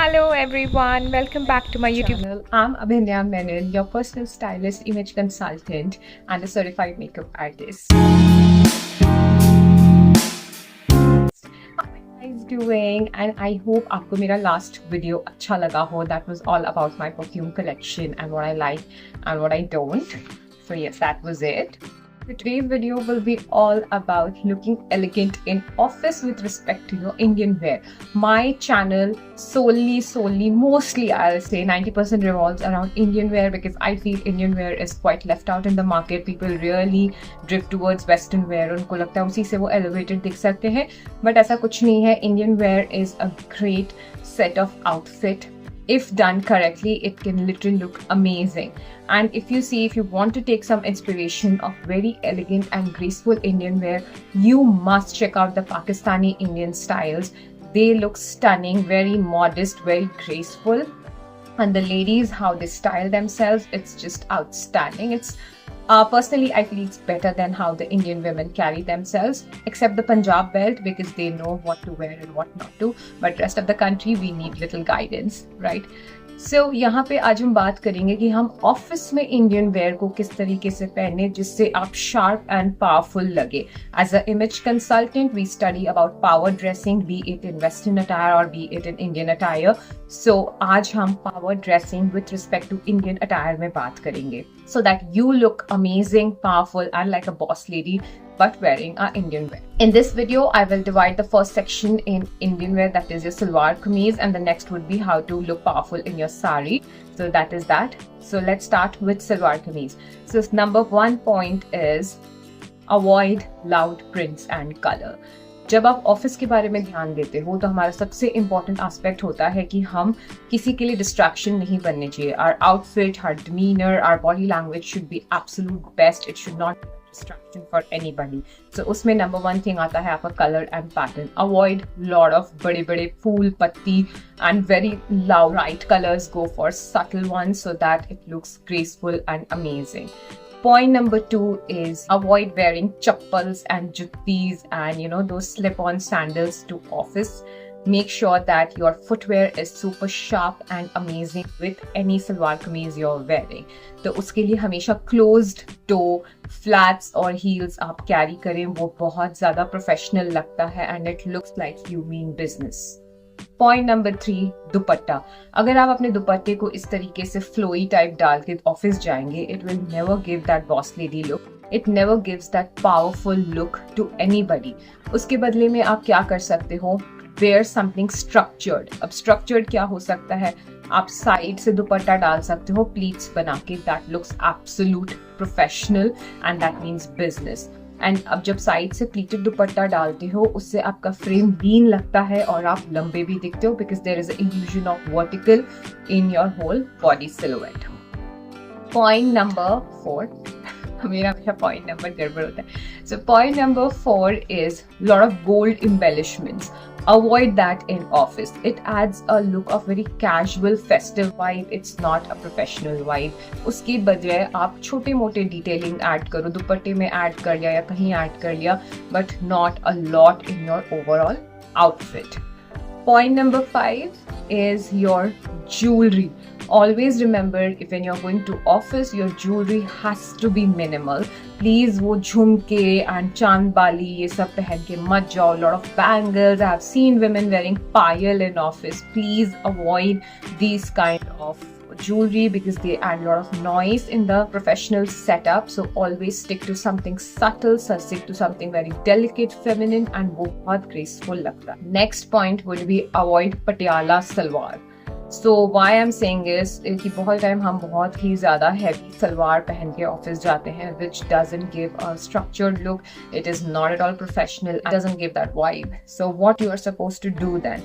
Hello everyone, welcome back to my YouTube channel. I'm Abhinya Menon, your personal stylist, image consultant and a certified makeup artist. How are you guys doing? And I hope आपको मेरा last video अच्छा लगा हो. That was all about my perfume collection and what I like and what I don't. So yes, that was it. Today's video will be all about looking elegant in office with respect to your Indian wear. My channel mostly I'll say 90% revolves around Indian wear because I feel Indian wear is quite left out in the market. People really drift towards Western wear. उनको लगता है उसी से वो elevated दिख सकते हैं, but ऐसा कुछ नहीं है. Indian wear is a great set of outfit. If done correctly, it can literally look amazing. And if you want to take some inspiration of very elegant and graceful Indian wear, you must check out the Pakistani Indian styles. They look stunning, very modest, very graceful. And the ladies, how they style themselves, it's just outstanding. It's personally, I feel it's better than how the Indian women carry themselves, except the Punjab belt because they know what to wear and what not to. But rest of the country, we need little guidance, right? So यहाँ पे आज हम बात करेंगे कि हम office में Indian wear को किस तरीके से पहने जिससे आप शार्प एंड पावरफुल लगे. As a image consultant we study about power dressing, be it in western attire और be it in Indian attire. So आज हम power dressing with respect to Indian attire में बात करेंगे so that you look amazing, powerful and like a boss lady but wearing a Indian wear. In this video, I will divide the first section in Indian wear, that is your salwar kameez, and the next would be how to look powerful in your sari. So that is that. So let's start with salwar kameez. So number 1 point is avoid loud prints and color. जब आप office के बारे में ध्यान देते हो तो हमारा सबसे इम्पोर्टेंट एस्पेक्ट होता है कि हम किसी के लिए डिस्ट्रैक्शन नहीं बनने चाहिए. Our outfit, our demeanour, our body language should be absolute best. It should not distraction for anybody. So उसमें number 1 thing आता है आपका color and pattern. Avoid lot of बड़े बड़े फूल पत्ती and very loud bright colors. Go for subtle ones so that it looks graceful and amazing. Point number 2 is avoid wearing chappals and juttis and those slip-on sandals to office. Make sure that your footwear is super sharp and amazing with any salwar kameez you're wearing. तो उसके लिए हमेशा closed toe, flats और heels आप carry करें. वो बहुत ज़्यादा professional लगता है and it looks like you mean business. Point number 3, दुपट्टा. अगर आप अपने दुपट्टे को इस तरीके से फ्लोई टाइप डाल के ऑफिस जाएंगे, it will never give that boss lady look. It never gives that powerful look to anybody. उसके बदले में आप क्या कर सकते हो? Wear something structured. अब structured क्या हो सकता है? आप साइड से दुपट्टा डाल सकते हो प्लीट्स बना के. That looks absolute professional and that means business. And अब जब साइड से प्लीटेड दुपट्टा डालते हो उससे आपका फ्रेम लीन लगता है और आप लंबे भी दिखते हो because there is illusion of vertical in your whole body silhouette. Point number 4 मेरा पॉइंट नंबर गड़बड़ होता है. So point number 4 is lot of gold embellishments. Avoid that in office. It adds a look of very casual, festive vibe. It's not a professional vibe. उसके बजाय आप छोटे मोटे detailing add करो. दुपट्टे में ऐड कर लिया या कहीं ऐड कर लिया, but not a lot in your overall outfit. Point number 5 is your jewelry. Always remember, if when you're going to office, your jewelry has to be minimal. Please वो झुमके and चांद बाली ये सब पहन के मत जाओ. Lot of bangles. I have seen women wearing payal in office. Please avoid these kind of jewelry because they add a lot of noise in the professional setup. So always stick to something subtle, stick to something very delicate, feminine and वो बहुत graceful लगता है. Next point would be avoid patiala salwar. So why I'm saying is कि बहुत time हम बहुत ही ज़्यादा heavy salwar पहन के ऑफिस जाते हैं which doesn't give a structured look. It is not at all professional. It doesn't give that vibe. So what you are supposed to do then?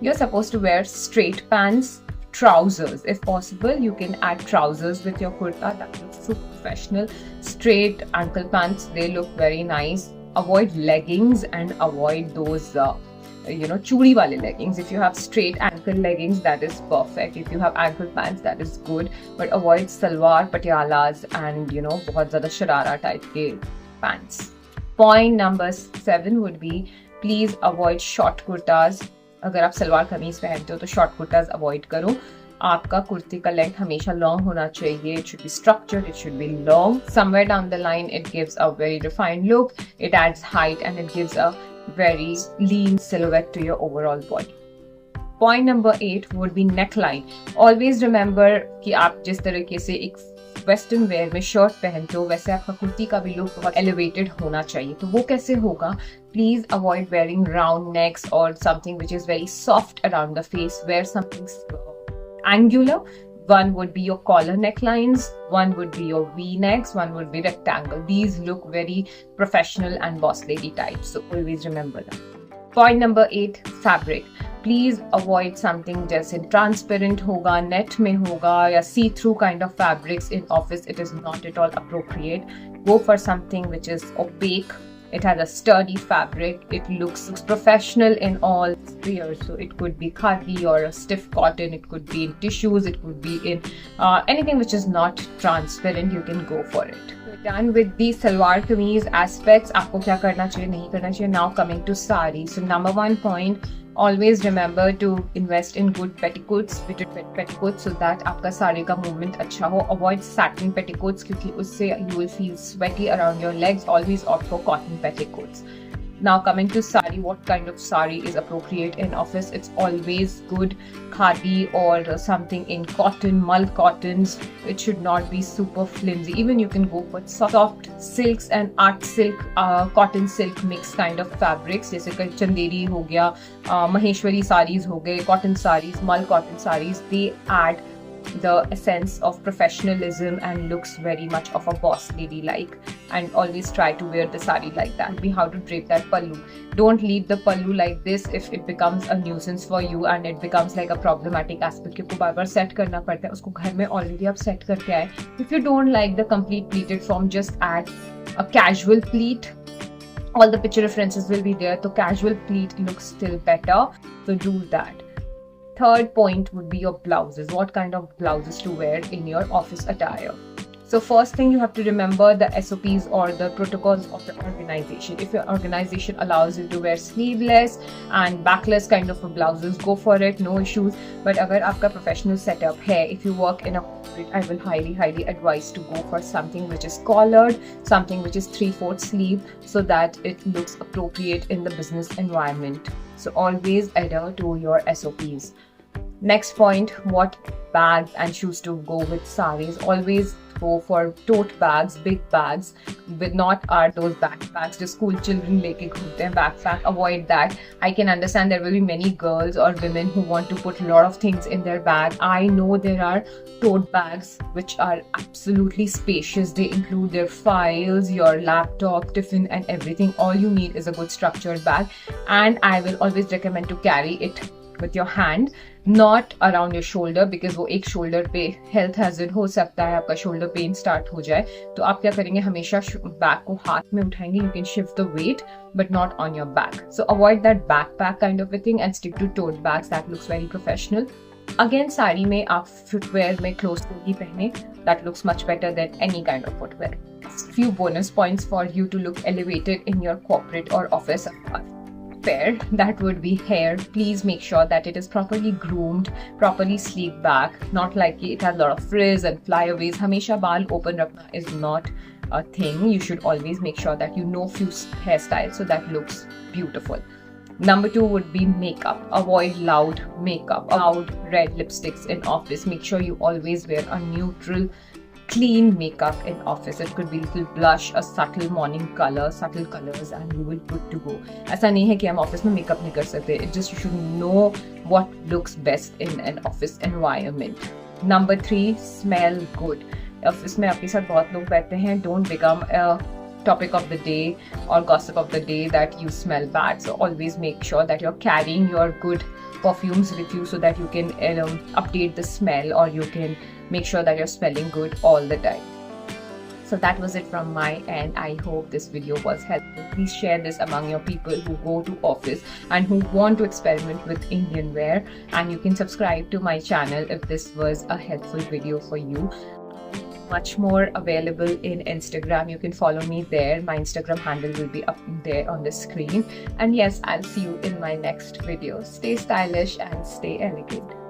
You're supposed to wear straight pants, trousers. If possible, you can add trousers with your kurta. That looks super professional. Straight ankle pants, they look very nice. Avoid leggings and avoid those chudi wale leggings. If you have straight ankle leggings, that is perfect. If you have ankle pants, that is good. But avoid salwar, patialas and बहुत ज़्यादा sharara type के pants. Point number 7 would be please avoid short kurtas अगर आप सलवार कमीज पहनते हो तो short kurtas avoid करो. आपका कुर्ती का लेंथ हमेशा लॉन्ग होना चाहिए. It should be structured, it should be long. Somewhere down the line it gives a very refined look, it adds height and it gives a very lean silhouette to your overall body. Point number 8 would be neckline. Always remember कि आप जिस तरीके से एक western wear में shirt पहनते हो वैसे आपका कुर्ती का भी लुक बहुत एलिवेटेड होना चाहिए. तो वो कैसे होगा? Please avoid wearing round necks or something which is very soft around the face. Wear something angular. One would be your collar necklines, one would be your V-necks, one would be rectangle. These look very professional and boss lady type, so always remember that. Point number 8, fabric. Please avoid something जैसे transparent होगा, net में होगा या see-through kind of fabrics in office. It is not at all appropriate. Go for something which is opaque. It has a sturdy fabric. It looks professional in all spheres. So it could be khadi or a stiff cotton. It could be in tissues. It could be in anything which is not transparent. You can go for it. We're done with the salwar kameez aspects. आपको क्या करना चाहिए, नहीं करना चाहिए. Now coming to sari. So number 1 point. Always remember to invest in good petticoats, fitted petticoats, so that आपका साड़ी का movement अच्छा हो. Avoid satin petticoats क्योंकि उससे you will feel sweaty around your legs. Always opt for cotton petticoats. Now coming to sari, what kind of sari is appropriate in office? It's always good khadi or something in cotton, mull cottons. It should not be super flimsy. Even you can go for soft silks and art silk, cotton silk mix kind of fabrics. जैसे कि चंदेरी हो गया, maheshwari sarees हो गए, cotton sarees, mull cotton sarees. They add the essence of professionalism and looks very much of a boss lady like, and always try to wear the sari like that. Be how to drape that pallu. Don't leave the pallu like this if it becomes a nuisance for you and it becomes like a problematic aspect. क्योंकि बार बार set करना पड़ता है उसको. घर में already आप set करके आए. If you don't like the complete pleated form, just add a casual pleat. All the picture references will be there. So casual pleat looks still better. So do that. Third point would be your blouses. What kind of blouses to wear in your office attire? So first thing you have to remember the SOPs or the protocols of the organization. If your organization allows you to wear sleeveless and backless kind of blouses, go for it, no issues. But अगर आपका professional setup है, if you work in a corporate, I will highly advise to go for something which is collared, something which is 3/4 sleeve, so that it looks appropriate in the business environment. So always adhere to your SOPs. Next point, what bags and shoes to go with saris. Always go for tote bags, big bags, but not are those backpacks जो school children लेके घूमते हैं backpack. Avoid that. I can understand there will be many girls or women who want to put a lot of things in their bag. I know there are tote bags which are absolutely spacious. They include their files, your laptop, tiffin and everything. All you need is a good structured bag, and I will always recommend to carry it with your hand, not around your shoulder, because वो एक shoulder पे health hazard हो सकता है, आपका shoulder pain start हो जाए. तो आप क्या करेंगे, हमेशा बैग को हाथ में उठाएंगे. You can shift the weight but not on your back. So avoid that backpack kind of a thing and stick to tote bags. That looks very professional. Again, sari में आप footwear में closed toe ही पहने. That looks much better than any kind of footwear. Few bonus points for you to look elevated in your corporate or office fair. That would be hair. Please make sure that it is properly groomed, properly sleeked back, not like it has a lot of frizz and flyaways. Hamesha baal open rakna is not a thing. You should always make sure that you know few hairstyles so that looks beautiful. Number 2 would be makeup. Avoid loud makeup, loud red lipsticks in office. Make sure you always wear a neutral, clean makeup in office. It could be little blush, a subtle morning color, subtle colors, and you will good to go. ऐसा नहीं है कि हम office में makeup नहीं कर सकते. It just you should know what looks best in an office environment. Number 3, smell good. Office में आपके साथ बहुत लोग बैठते हैं. Don't become a topic of the day or gossip of the day that you smell bad. So always make sure that you're carrying your good perfumes with you so that you can update the smell, or you can make sure that you're smelling good all the time. So that was it from my end. I hope this video was helpful. Please share this among your people who go to office and who want to experiment with Indian wear, and you can subscribe to my channel if this was a helpful video for you. much more available in Instagram. You can follow me there. My Instagram handle will be up there on the screen. And yes, I'll see you in my next video. Stay stylish and stay elegant.